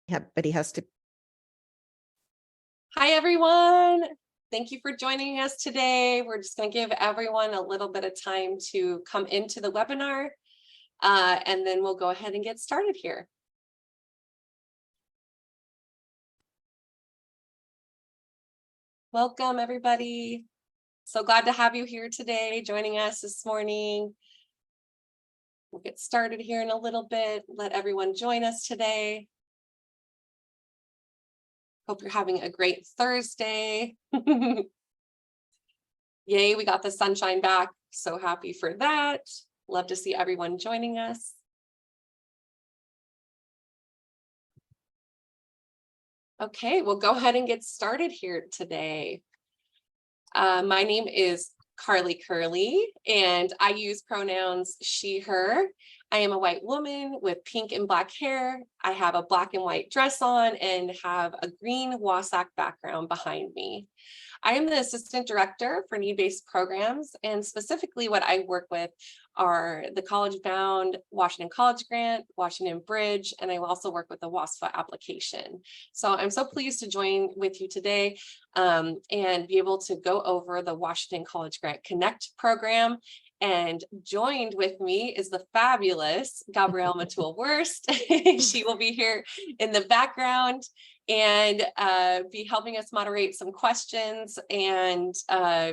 Everybody has to. Hi, everyone. Thank you for joining us today. We're just going to give everyone a little bit of time to come into the webinar, and then we'll go ahead and get started here. Welcome, everybody. So glad to have you here today, joining us this morning. We'll get started here in a little bit. Let everyone join us today. Hope you're having a great Thursday. Yay, we got the sunshine back. So happy for that. Love to see everyone joining us. Okay, we'll go ahead and get started here today. My name is Carly Curley, and I use pronouns she, her. I am a white woman with pink and black hair. I have a black and white dress on and have a green WASAC background behind me. I am the assistant director for need-based programs, and specifically what I work with are the College Bound, Washington College Grant, Washington Bridge, and I also work with the WASFA application. So I'm so pleased to join with you today and be able to go over the Washington College Grant Connect program. And joined with me is the fabulous Gabrielle Matul-Wurst. She will be here in the background and be helping us moderate some questions and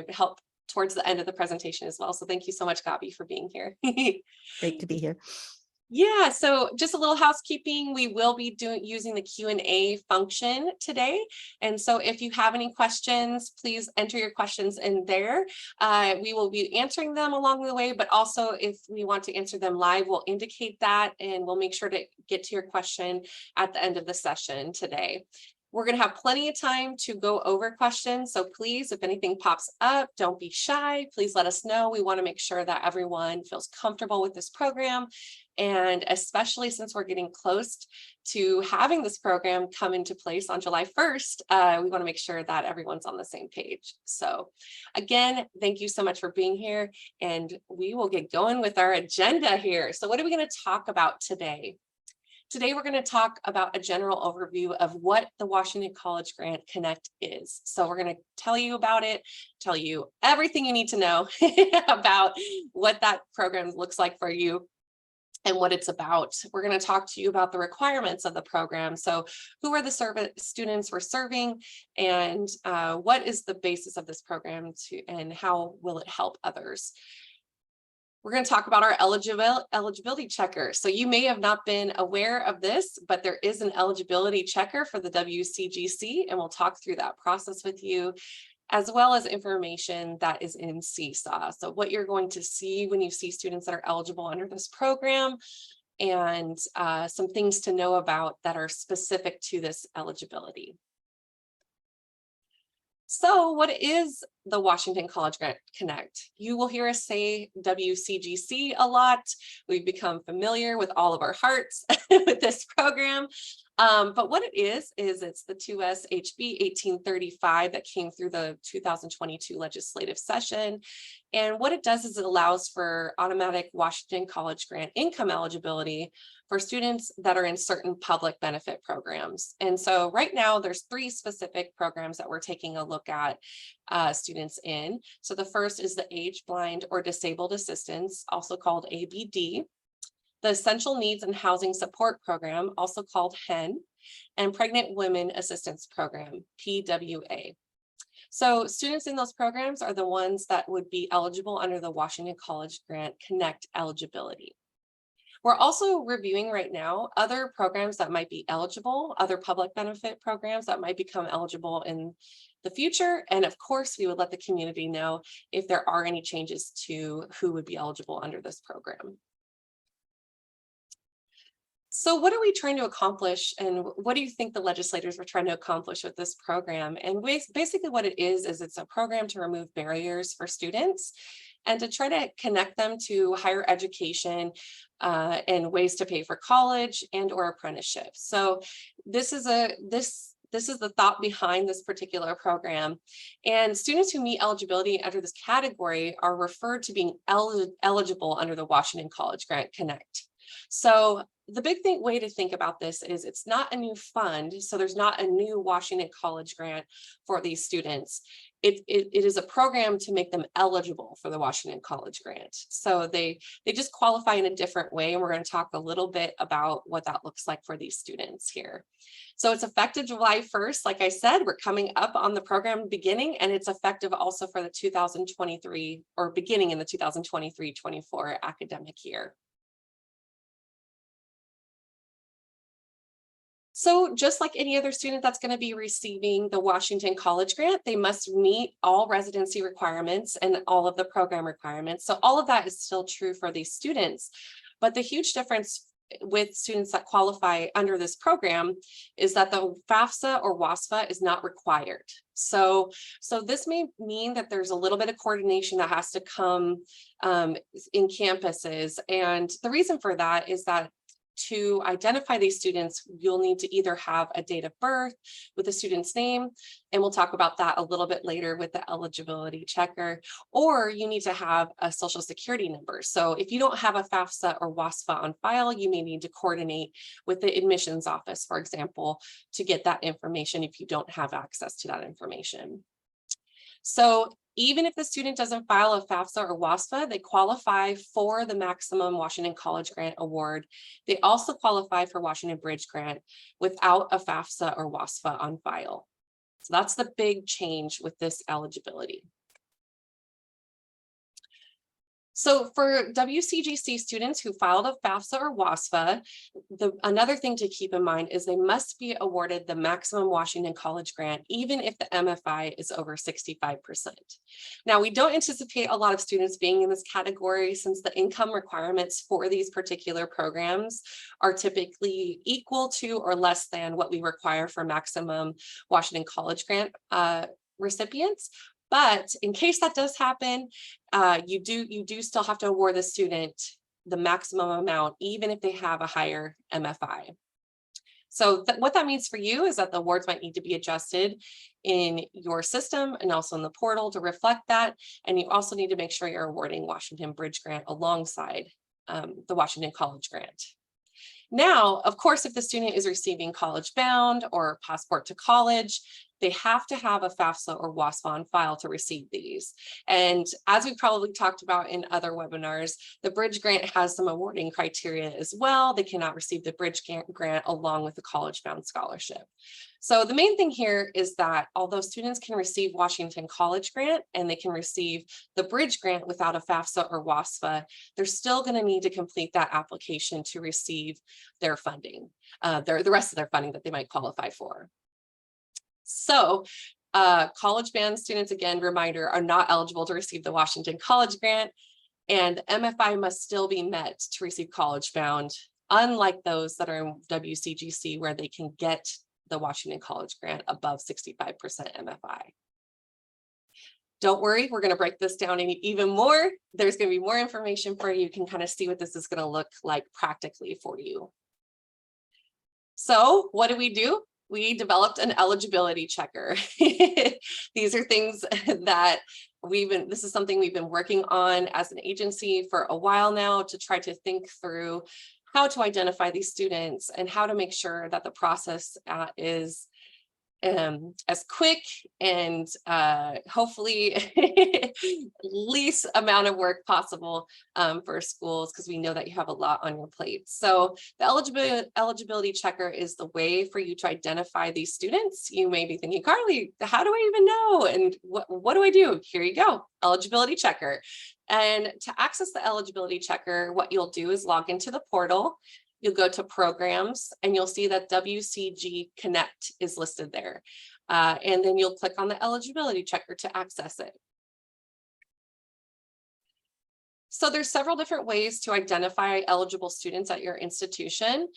help towards the end of the presentation as well. So thank you so much, Gabi, for being here. Great to be here. Yeah, so just a little housekeeping. We will be using the Q&A function today. And so if you have any questions, please enter your questions in there. We will be answering them along the way, but also if we want to answer them live, we'll indicate that and we'll make sure to get to your question at the end of the session today. We're going to have plenty of time to go over questions. So please, if anything pops up, don't be shy. Please let us know. We want to make sure that everyone feels comfortable with this program. And especially since we're getting close to having this program come into place on July 1st, we want to make sure that everyone's on the same page. So again, thank you so much for being here. And we will get going with our agenda here. So what are we going to talk about today? Today, we're going to talk about a general overview of what the Washington College Grant Connect is. So we're going to tell you about it, tell you everything you need to know about what that program looks like for you and what it's about. We're going to talk to you about the requirements of the program. So who are the students we're serving, and what is the basis of this program and how will it help others? We're going to talk about our eligibility checker. So you may have not been aware of this, but there is an eligibility checker for the WCG-C, and we'll talk through that process with you, as well as information that is in Seesaw. So what you're going to see when you see students that are eligible under this program, and some things to know about that are specific to this eligibility. So what is the Washington College Grant Connect? You will hear us say WCG-C a lot. We've become familiar with all of our hearts with this program. But what it is it's the 2S HB 1835 that came through the 2022 legislative session. And what it does is it allows for automatic Washington College Grant income eligibility for students that are in certain public benefit programs. And so right now there's 3 specific programs that we're taking a look at students in. So the first is the Age Blind or Disabled Assistance, also called ABD. The Essential Needs and Housing Support Program, also called HEN, and Pregnant Women Assistance Program, PWA. So students in those programs are the ones that would be eligible under the Washington College Grant Connect eligibility. We're also reviewing right now other programs that might be eligible, other public benefit programs that might become eligible in the future. And of course, we would let the community know if there are any changes to who would be eligible under this program. So what are we trying to accomplish, and what do you think the legislators were trying to accomplish with this program? And basically what it is it's a program to remove barriers for students and to try to connect them to higher education and ways to pay for college and or apprenticeships. So this is the thought behind this particular program. And students who meet eligibility under this category are referred to being eligible under the Washington College Grant Connect. So the big way to think about this is it's not a new fund. So there's not a new Washington College grant for these students. It is a program to make them eligible for the Washington College grant. So they just qualify in a different way. And we're going to talk a little bit about what that looks like for these students here. So it's effective July 1st. Like I said, we're coming up on the program beginning, and it's effective also for the 2023 or beginning in the 2023-24 academic year. So just like any other student that's going to be receiving the Washington College grant, they must meet all residency requirements and all of the program requirements. So all of that is still true for these students. But the huge difference with students that qualify under this program is that the FAFSA or WASFA is not required. So this may mean that there's a little bit of coordination that has to come in campuses. And the reason for that is that to identify these students, you'll need to either have a date of birth with the student's name, and we'll talk about that a little bit later with the eligibility checker, or you need to have a social security number. So if you don't have a FAFSA or WASFA on file, you may need to coordinate with the admissions office, for example, to get that information if you don't have access to that information. So even if the student doesn't file a FAFSA or WASFA, they qualify for the maximum Washington College Grant Award. They also qualify for Washington Bridge Grant without a FAFSA or WASFA on file. So that's the big change with this eligibility. So for WCG-C students who filed a FAFSA or WASFA, another thing to keep in mind is they must be awarded the maximum Washington College grant, even if the MFI is over 65%. Now, we don't anticipate a lot of students being in this category since the income requirements for these particular programs are typically equal to or less than what we require for maximum Washington College grant recipients. But in case that does happen, you do still have to award the student the maximum amount, even if they have a higher MFI. So what that means for you is that the awards might need to be adjusted in your system and also in the portal to reflect that. And you also need to make sure you're awarding Washington Bridge Grant alongside the Washington College Grant. Now, of course, if the student is receiving College Bound or Passport to College, they have to have a FAFSA or WASFA on file to receive these. And as we probably talked about in other webinars, the Bridge Grant has some awarding criteria as well. They cannot receive the Bridge Grant along with the College Bound scholarship. So the main thing here is that although students can receive Washington College Grant and they can receive the Bridge Grant without a FAFSA or WASFA, they're still going to need to complete that application to receive their funding, the rest of their funding that they might qualify for. So college band students, again, reminder, are not eligible to receive the Washington College Grant, and MFI must still be met to receive College Bound, unlike those that are in WCG-C where they can get the Washington College Grant above 65% MFI. Don't worry, we're going to break this down even more. There's going to be more information for you. You can kind of see what this is going to look like practically for you. So what do? We developed an eligibility checker. These are things that this is something we've been working on as an agency for a while now to try to think through how to identify these students and how to make sure that the process is as quick and hopefully least amount of work possible for schools, because we know that you have a lot on your plate. So the eligibility checker is the way for you to identify these students. You may be thinking, Carly, how do I even know? And what do I do? Here you go, eligibility checker. And to access the eligibility checker, what you'll do is log into the portal. You'll go to programs and you'll see that WCG Connect is listed there. And then you'll click on the eligibility checker to access it. So there's several different ways to identify eligible students at your institution.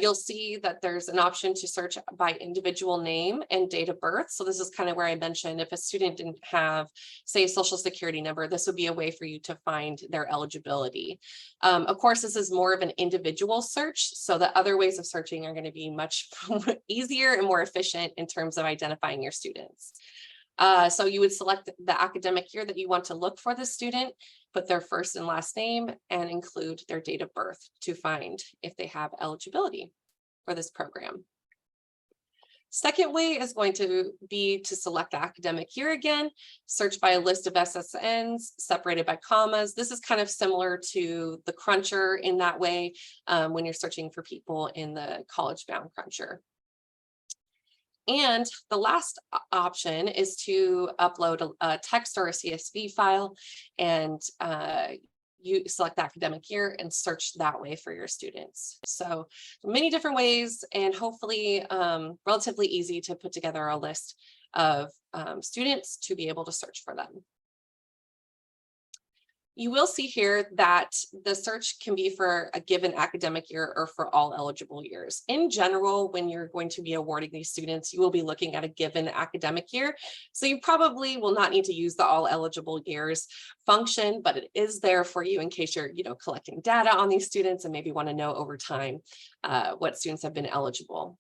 You'll see that there's an option to search by individual name and date of birth. So this is kind of where I mentioned if a student didn't have, say, a social security number, this would be a way for you to find their eligibility. Of course, this is more of an individual search. So the other ways of searching are going to be much easier and more efficient in terms of identifying your students. So you would select the academic year that you want to look for the student. put their first and last name, and include their date of birth to find if they have eligibility for this program. Second way is going to be to select the academic year again, search by a list of SSNs separated by commas. This is kind of similar to the cruncher in that way when you're searching for people in the college-bound cruncher. And the last option is to upload a text or a CSV file, and you select the academic year and search that way for your students. So many different ways, and hopefully relatively easy to put together a list of students to be able to search for them. You will see here that the search can be for a given academic year or for all eligible years. In general, when you're going to be awarding these students, you will be looking at a given academic year. So you probably will not need to use the all eligible years function, but it is there for you in case you're collecting data on these students and maybe want to know over time what students have been eligible.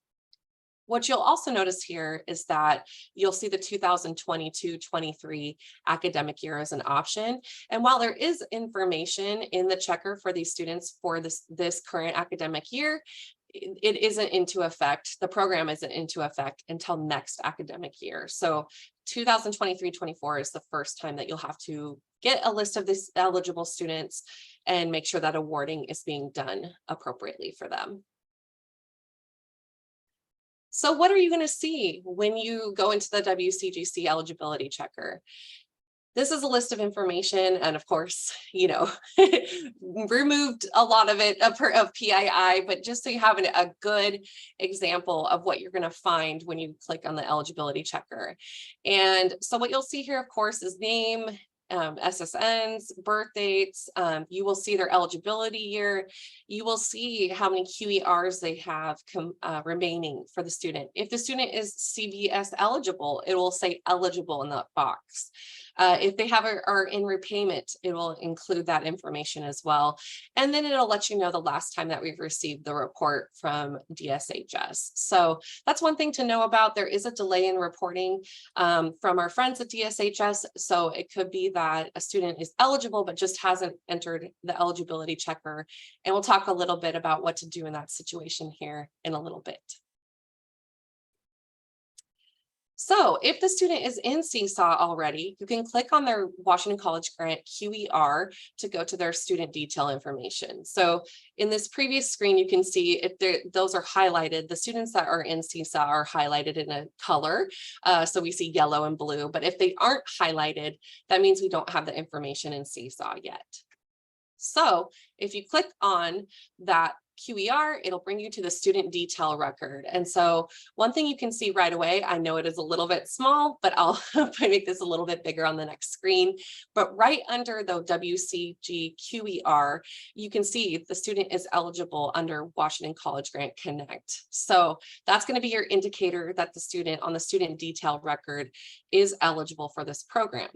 What you'll also notice here is that you'll see the 2022-23 academic year as an option. And while there is information in the checker for these students for this current academic year, it isn't into effect. The program isn't into effect until next academic year. So 2023-24 is the first time that you'll have to get a list of these eligible students and make sure that awarding is being done appropriately for them. So what are you going to see when you go into the WCG-C eligibility checker? This is a list of information, and of course, removed a lot of it of PII, but just so you have a good example of what you're going to find when you click on the eligibility checker. And so what you'll see here, of course, is name, SSNs, birth dates. You will see their eligibility year. You will see how many QERs they have remaining for the student. If the student is CVS eligible, it will say eligible in that box. If they are in repayment, it will include that information as well. And then it'll let you know the last time that we've received the report from DSHS. So that's one thing to know about. There is a delay in reporting from our friends at DSHS. So it could be that a student is eligible, but just hasn't entered the eligibility checker. And we'll talk a little bit about what to do in that situation here in a little bit. So if the student is in Seesaw already, you can click on their Washington College Grant QER to go to their student detail information. So in this previous screen, you can see if those are highlighted. The students that are in Seesaw are highlighted in a color. So we see yellow and blue, but if they aren't highlighted, that means we don't have the information in Seesaw yet. So if you click on that QER, it'll bring you to the student detail record. And so one thing you can see right away, I know it is a little bit small, but I'll make this a little bit bigger on the next screen. But right under the WCG QER, you can see the student is eligible under Washington College Grant Connect. So that's going to be your indicator that the student on the student detail record is eligible for this program.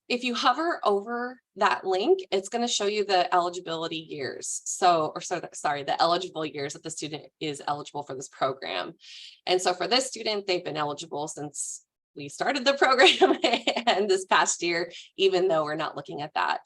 If you hover over that link, it's going to show you the eligibility years. The eligible years that the student is eligible for this program. And so for this student, they've been eligible since we started the program and this past year, even though we're not looking at that.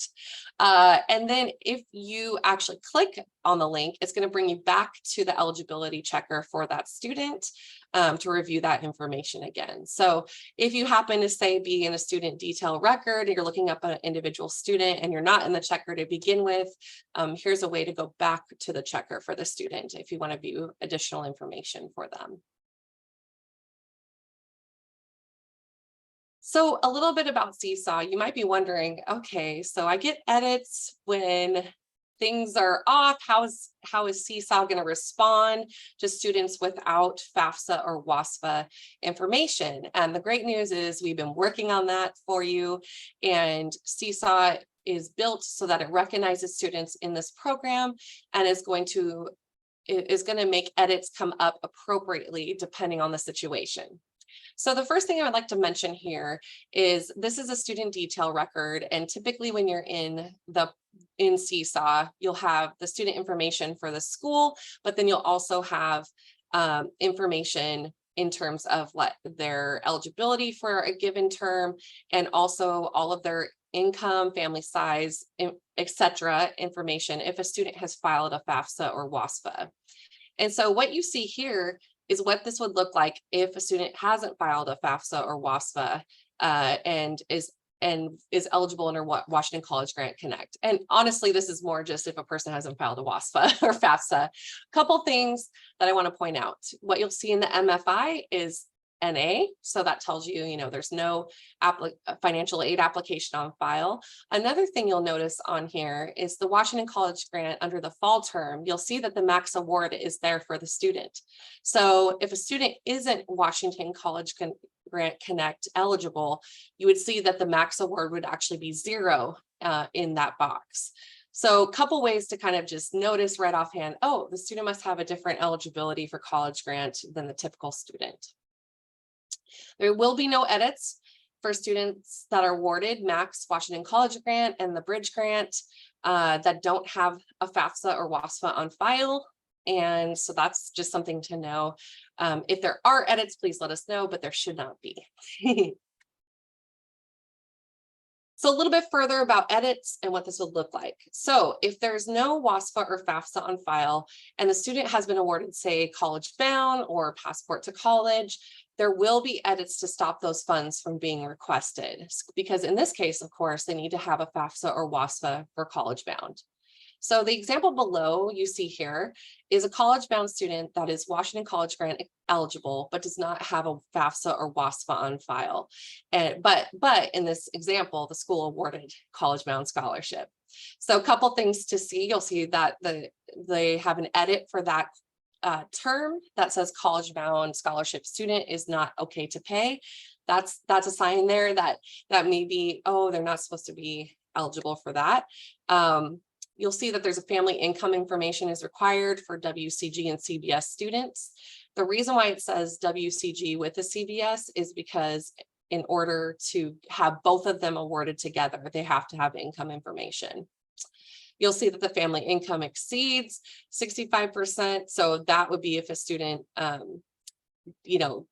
And then if you actually click on the link, it's going to bring you back to the eligibility checker for that student to review that information again. So if you happen to be in a student detail record, and you're looking up an individual student and you're not in the checker to begin with, here's a way to go back to the checker for the student if you want to view additional information for them. So a little bit about Seesaw. You might be wondering, okay, so I get edits when things are off. How is Seesaw going to respond to students without FAFSA or WASFA information? And the great news is we've been working on that for you, and Seesaw is built so that it recognizes students in this program and is going to make edits come up appropriately depending on the situation. So the first thing I would like to mention here is this is a student detail record, and typically when you're in Seesaw, you'll have the student information for the school, but then you'll also have information in terms of what their eligibility for a given term, and also all of their income, family size, etc. information if a student has filed a FAFSA or WASFA. And so what you see here is what this would look like if a student hasn't filed a FAFSA or WASFA and is eligible under Washington College Grant Connect. And honestly, this is more just if a person hasn't filed a WASFA or FAFSA. Couple things that I want to point out. What you'll see in the MFI is NA. So that tells you, there's no financial aid application on file. Another thing you'll notice on here is the Washington College Grant under the fall term. You'll see that the max award is there for the student. So if a student isn't Washington College Grant Connect eligible, you would see that the max award would actually be 0 in that box. So a couple ways to kind of just notice right offhand, oh, the student must have a different eligibility for college grant than the typical student. There will be no edits for students that are awarded Max Washington College Grant and the Bridge Grant that don't have a FAFSA or WASFA on file. And so that's just something to know. If there are edits, please let us know, but there should not be. So a little bit further about edits and what this would look like. So if there's no WASFA or FAFSA on file and the student has been awarded, say, College Bound or Passport to College, there will be edits to stop those funds from being requested. Because in this case, of course, they need to have a FAFSA or WASFA for College Bound. So the example below you see here is a college bound student that is Washington College Grant eligible, but does not have a FAFSA or WASFA on file. But in this example, the school awarded college bound scholarship. So a couple things to see. You'll see that they have an edit for that term that says college bound scholarship student is not okay to pay. That's a sign there that maybe, oh, they're not supposed to be eligible for that. You'll see that there's a family income information is required for WCG and CBS students. The reason why it says WCG with the CBS is because in order to have both of them awarded together, they have to have income information. You'll see that the family income exceeds 65%. So that would be if a student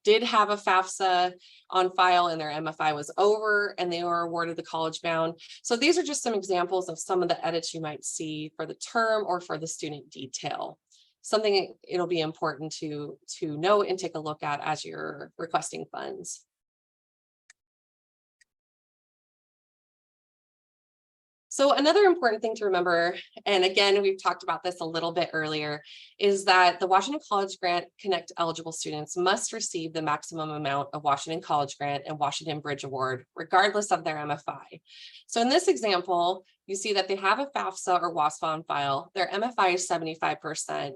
did have a FAFSA on file and their MFI was over and they were awarded the college bound. So these are just some examples of some of the edits you might see for the term or for the student detail. Something it'll be important to note and take a look at as you're requesting funds. So another important thing to remember, and again, we've talked about this a little bit earlier, is that the Washington College Grant Connect eligible students must receive the maximum amount of Washington College Grant and Washington Bridge Award, regardless of their MFI. So in this example, you see that they have a FAFSA or WASFA on file. Their MFI is 75%,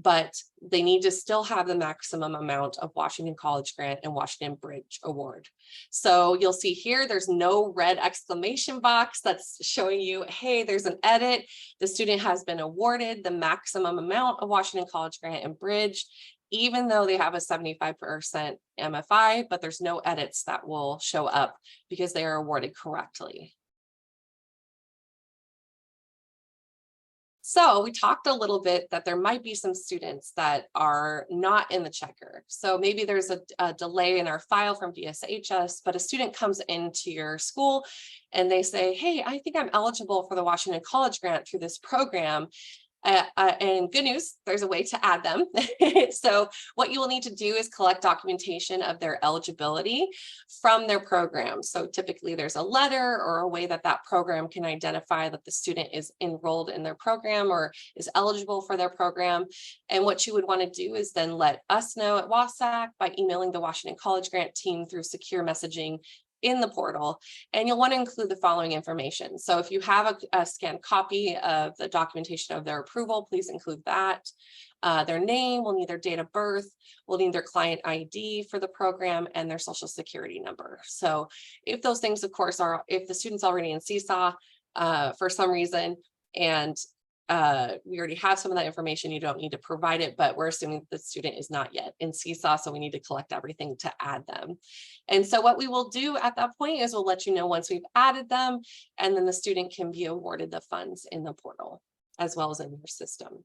but they need to still have the maximum amount of Washington College Grant and Washington Bridge Award. So you'll see here, there's no red exclamation box that's showing you, hey, there's an edit. The student has been awarded the maximum amount of Washington College Grant and Bridge, even though they have a 75% MFI, but there's no edits that will show up because they are awarded correctly. So we talked a little bit that there might be some students that are not in the checker. So maybe there's a delay in our file from DSHS, but a student comes into your school and they say, hey, I think I'm eligible for the Washington College Grant through this program. And good news, there's a way to add them. So what you will need to do is collect documentation of their eligibility from their program. So typically there's a letter or a way that program can identify that the student is enrolled in their program or is eligible for their program. And what you would want to do is then let us know at WASAC by emailing the Washington College Grant team through secure messaging in the portal, and you'll want to include the following information. So if you have a scanned copy of the documentation of their approval, please include that. Their name, we'll need their date of birth, we'll need their client ID for the program and their social security number. So if those things, of course, if the student's already in Seesaw for some reason, and we already have some of that information, you don't need to provide it, but we're assuming the student is not yet in Seesaw, so we need to collect everything to add them. And so what we will do at that point is we'll let you know once we've added them, and then the student can be awarded the funds in the portal as well as in your system.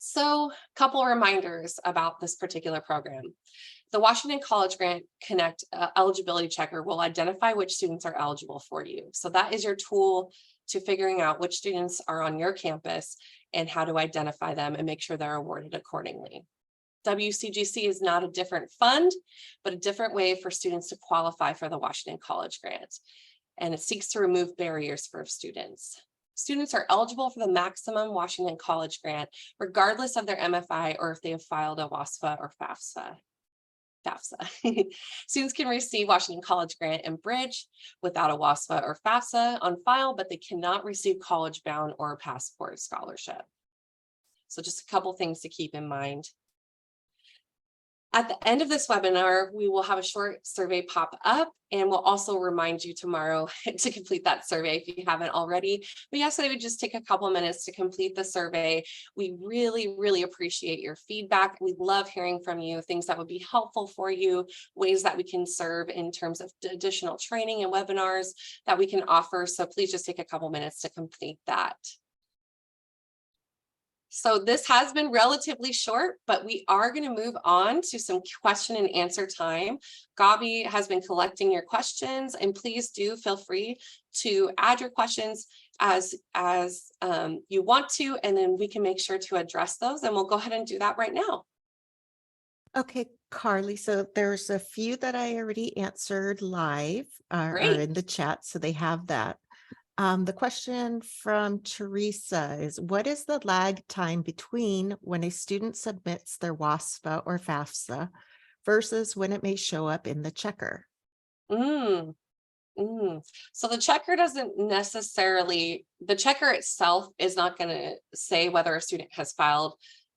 So, couple reminders about this particular program. The Washington College Grant Connect eligibility checker will identify which students are eligible for you. So that is your tool to figuring out which students are on your campus and how to identify them and make sure they're awarded accordingly. WCG-C is not a different fund, but a different way for students to qualify for the Washington College Grant. And it seeks to remove barriers for students. Students are eligible for the maximum Washington College Grant, regardless of their MFI or if they have filed a WASFA or FAFSA. Students can receive Washington College Grant and Bridge without a WASFA or FAFSA on file, but they cannot receive college bound or passport scholarship. So just a couple things to keep in mind. At the end of this webinar, we will have a short survey pop up, and we'll also remind you tomorrow to complete that survey if you haven't already. We ask that you would just take a couple of minutes to complete the survey. We really, really appreciate your feedback. We love hearing from you, things that would be helpful for you, ways that we can serve in terms of additional training and webinars that we can offer. So please just take a couple minutes to complete that. So this has been relatively short, but we are going to move on to some question and answer time. Gabi has been collecting your questions, and please do feel free to add your questions as you want to, and then we can make sure to address those, and we'll go ahead and do that right now. Okay, Carly, so there's a few that I already answered live are Great. in the chat, so they have that. The question from Teresa is, what is the lag time between when a student submits their WASFA or FAFSA versus when it may show up in the checker? So the checker doesn't necessarily, the checker itself is not going to say whether a student has filed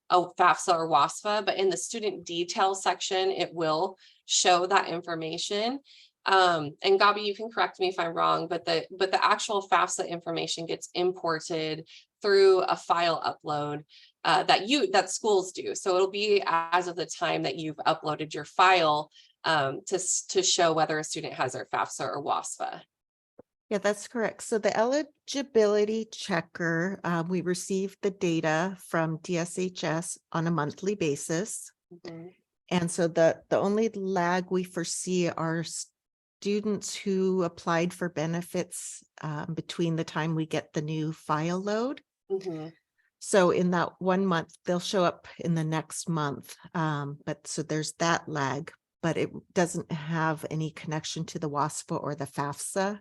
a FAFSA or WASFA, but in the student details section, it will show that information. And Gabi, you can correct me if I'm wrong, but the actual FAFSA information gets imported through a file upload that schools do. So it'll be as of the time that you've uploaded your file to show whether a student has their FAFSA or WASFA. Yeah, that's correct. So the eligibility checker, we receive the data from DSHS on a monthly basis. Mm-hmm. And so the only lag we foresee are students who applied for benefits between the time we get the new file load. Mm-hmm. So in that 1 month, they'll show up in the next month. But so there's that lag, but it doesn't have any connection to the WASFA or the FAFSA.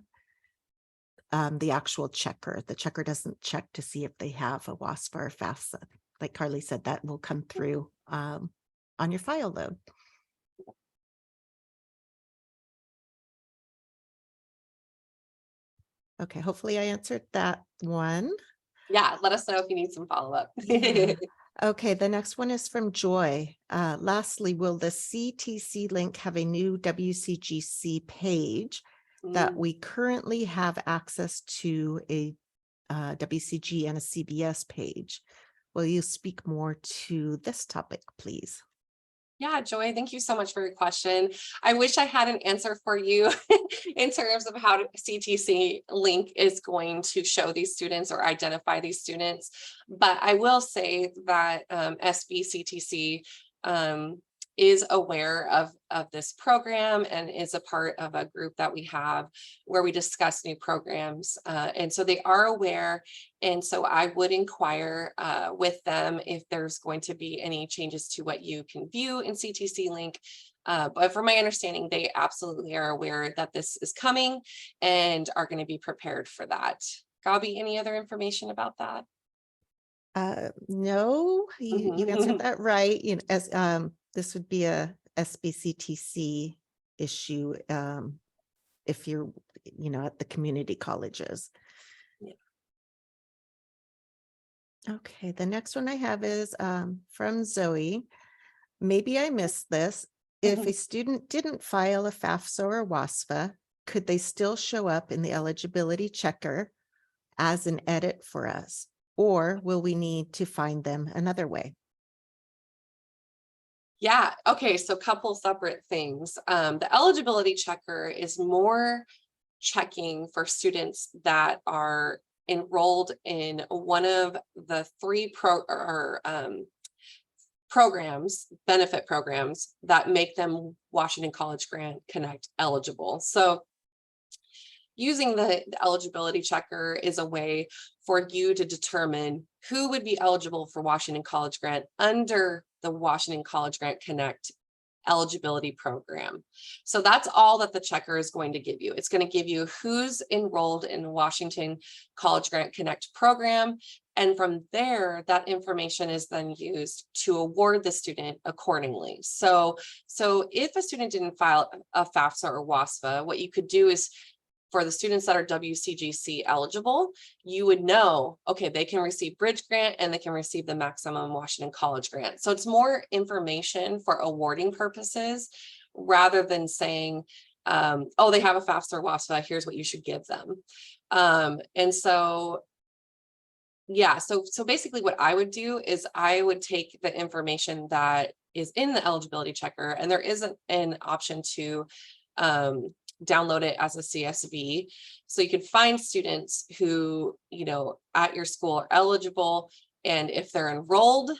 The actual checker, the checker doesn't check to see if they have a WASFA or FAFSA. Like Carly said, that will come through on your file load. Okay, hopefully I answered that one. Yeah, let us know if you need some follow-up. Yeah. Okay, the next one is from Joy. Lastly, will the CTC link have a new WCG-C page that we currently have access to a WCG and a CBS page? Will you speak more to this topic, please? Yeah, Joy, thank you so much for your question. I wish I had an answer for you in terms of how CTC link is going to show these students or identify these students. But I will say that SBCTC is aware of this program and is a part of a group that we have where we discuss new programs. And so they are aware. And so I would inquire with them if there's going to be any changes to what you can view in CTC link. But from my understanding, they absolutely are aware that this is coming and are going to be prepared for that. Gabi, any other information about that? No, you answered that right. You know, as this would be a SBCTC issue if you're, at the community colleges. Yeah. Okay, the next one I have is from Zoe. Maybe I missed this. If a student didn't file a FAFSA or WASFA, could they still show up in the eligibility checker as an edit for us? Or will we need to find them another way? Yeah, okay, so couple separate things. The eligibility checker is more checking for students that are enrolled in one of the three programs, benefit programs that make them Washington College Grant Connect eligible. So using the eligibility checker is a way for you to determine who would be eligible for Washington College Grant under the Washington College Grant Connect eligibility program. So that's all that the checker is going to give you. It's going to give you who's enrolled in the Washington College Grant Connect program. And from there, that information is then used to award the student accordingly. So if a student didn't file a FAFSA or WASFA, what you could do is, for the students that are WCG-C eligible, you would know, okay, they can receive Bridge Grant and they can receive the maximum Washington College Grant. So it's more information for awarding purposes rather than saying, oh, they have a FAFSA or WASFA, here's what you should give them. And so, yeah, so basically what I would do is I would take the information that is in the eligibility checker, and there isn't an option to download it as a CSV. So you can find students who, at your school are eligible, and if they're enrolled,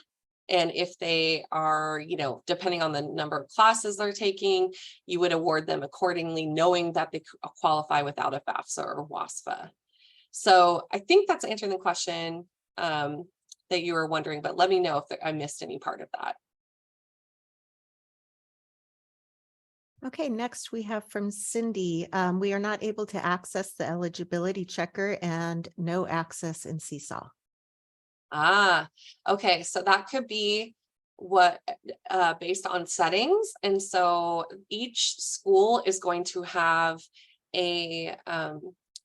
and if they are, depending on the number of classes they're taking, you would award them accordingly, knowing that they qualify without a FAFSA or WASFA. So I think that's answering the question that you were wondering, but let me know if I missed any part of that. Okay, next we have from Cindy. We are not able to access the eligibility checker and no access in Seesaw. Okay, so that could be what based on settings. And so each school is going to have a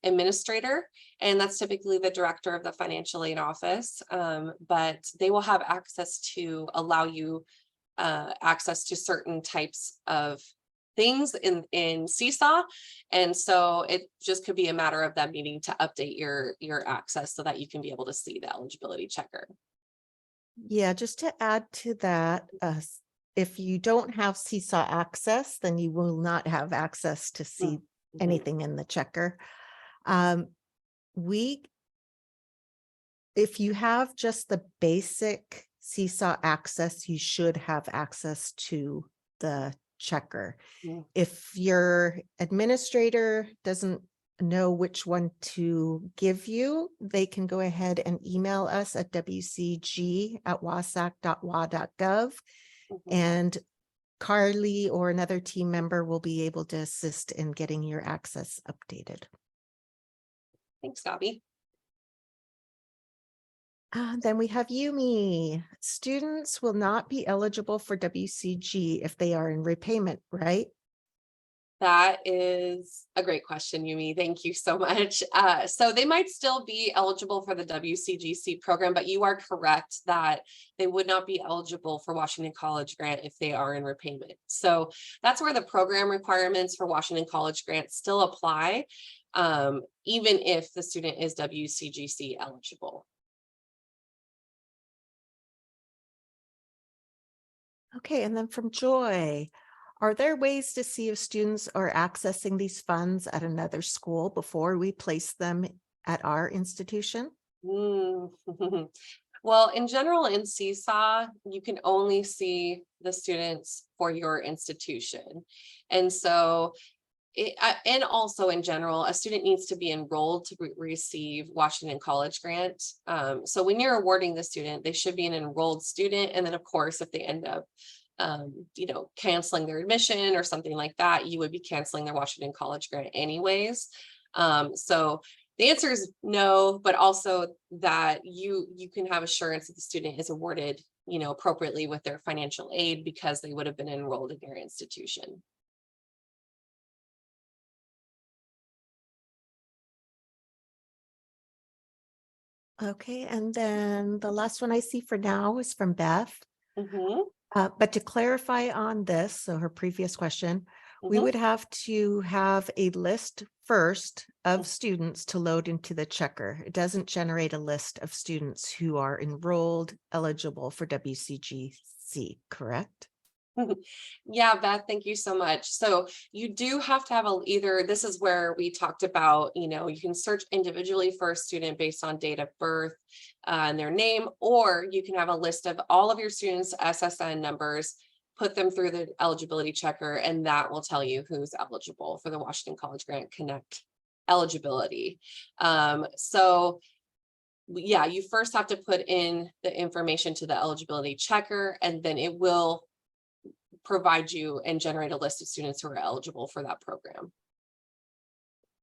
administrator, and that's typically the director of the financial aid office, but they will have access to allow you access to certain types of things in Seesaw. And so it just could be a matter of them needing to update your access so that you can be able to see the eligibility checker. Yeah, just to add to that, if you don't have Seesaw access, then you will not have access to see anything in the checker. If you have just the basic Seesaw access, you should have access to the checker. If your administrator doesn't know which one to give you, they can go ahead and email us at wcg@wasac.wa.gov, and Carly or another team member will be able to assist in getting your access updated. Thanks, Gabby. Then we have Yumi. Students will not be eligible for WCG if they are in repayment, right? That is a great question, Yumi. Thank you so much. So they might still be eligible for the WCG-C program, but you are correct that they would not be eligible for Washington College Grant if they are in repayment. So that's where the program requirements for Washington College Grant still apply, even if the student is WCG-C eligible. Okay, and then from Joy, are there ways to see if students are accessing these funds at another school before we place them at our institution? Well, in general, in Seesaw, you can only see the students for your institution. And so and also in general, a student needs to be enrolled to receive Washington College Grant. So when you're awarding the student, they should be an enrolled student. And then of course, if they end up, canceling their admission or something like that, you would be canceling their Washington College Grant anyways. So the answer is no, but also that you can have assurance that the student is awarded, appropriately with their financial aid because they would have been enrolled in your institution. Okay, and then the last one I see for now is from Beth. Mm-hmm. But to clarify on this, so her previous question, we Mm-hmm. would have to have a list first of students to load into the checker. It doesn't generate a list of students who are enrolled eligible for WCG-C, correct? Yeah, Beth, thank you so much. So you do have to have either, this is where we talked about, you can search individually for a student based on date of birth and their name, or you can have a list of all of your students' SSN numbers, put them through the eligibility checker, and that will tell you who's eligible for the Washington College Grant Connect eligibility. So yeah, you first have to put in the information to the eligibility checker, and then it will provide you and generate a list of students who are eligible for that program.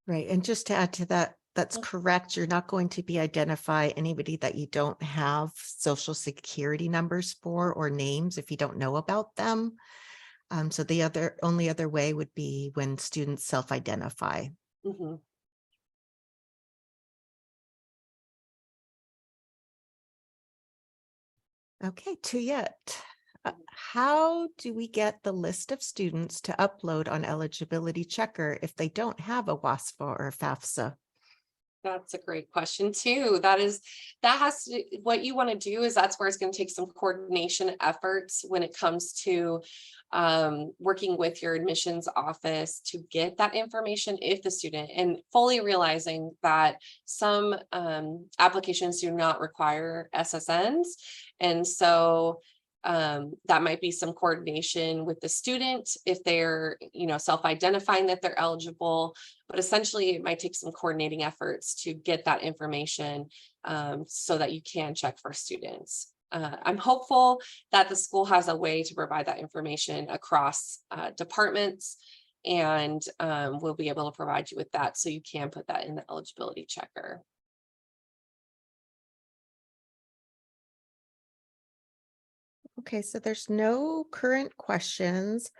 Right. And just to add to that, that's Mhm. correct. You're not going to be identify anybody that you don't have social security numbers for or names if you don't know about them. So the only other way would be when students self-identify. Mhm. Okay, Tuyet, how do we get the list of students to upload on Eligibility Checker if they don't have a WASFA or a FAFSA? That's a great question too. What you want to do is that's where it's going to take some coordination efforts when it comes to working with your admissions office to get that information if the student, and fully realizing that some applications do not require SSNs. And so that might be some coordination with the student if they're, self-identifying that they're eligible, but essentially it might take some coordinating efforts to get that information so that you can check for students. I'm hopeful that the school has a way to provide that information across departments, and we'll be able to provide you with that so you can put that in the eligibility checker. Okay, so there's no current questions.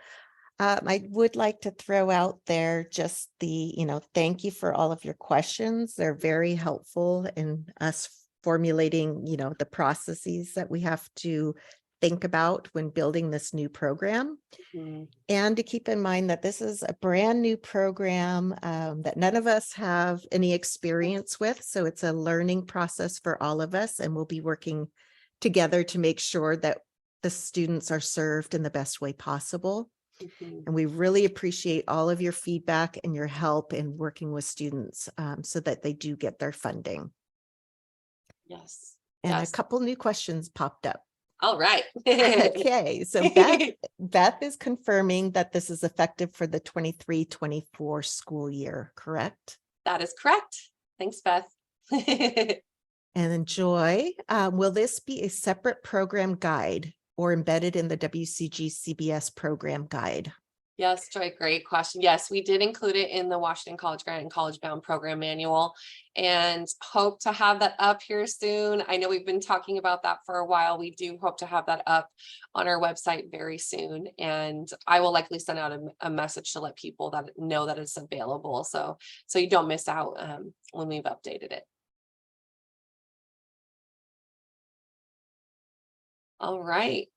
I would like to throw out there just thank you for all of your questions. They're very helpful in us formulating, the processes that we have to think about when building this new program. Mhm. And to keep in mind that this is a brand new program that none of us have any experience with. So it's a learning process for all of us, and we'll be working together to make sure that the students are served in the best way possible. Mhm. And we really appreciate all of your feedback and your help in working with students so that they do get their funding. Yes. And a Yes. couple new questions popped up. All right. Okay, so Beth is confirming that this is effective for the 23-24 school year, correct? That is correct. Thanks, Beth. And then Joy, will this be a separate program guide or embedded in the WCG CBS program guide? Yes, Joy, great question. Yes, we did include it in the Washington College Grant and College Bound Program Manual, and hope to have that up here soon. I know we've been talking about that for a while. We do hope to have that up on our website very soon, and I will likely send out a message to let people that know that it's available, so you don't miss out when we've updated it. All right.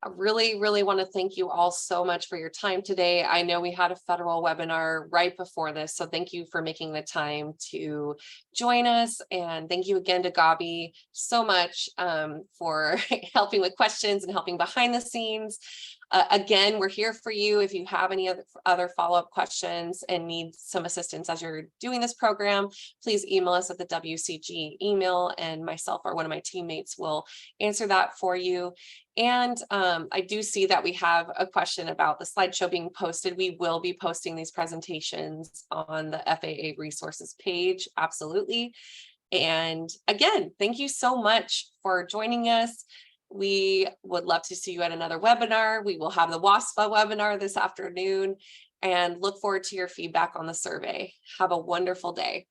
I really, really want to thank you all so much for your time today. I know we had a federal webinar right before this, so thank you for making the time to join us. And thank you again to Gabi so much for helping with questions and helping behind the scenes. Again, we're here for you if you have any other follow-up questions and need some assistance as you're doing this program. Please email us at the WCG email, and myself or one of my teammates will answer that for you. And I do see that we have a question about the slideshow being posted. We will be posting these presentations on the FAA resources page. Absolutely. And again, thank you so much for joining us. We would love to see you at another webinar. We will have the WASFA webinar this afternoon, and look forward to your feedback on the survey. Have a wonderful day.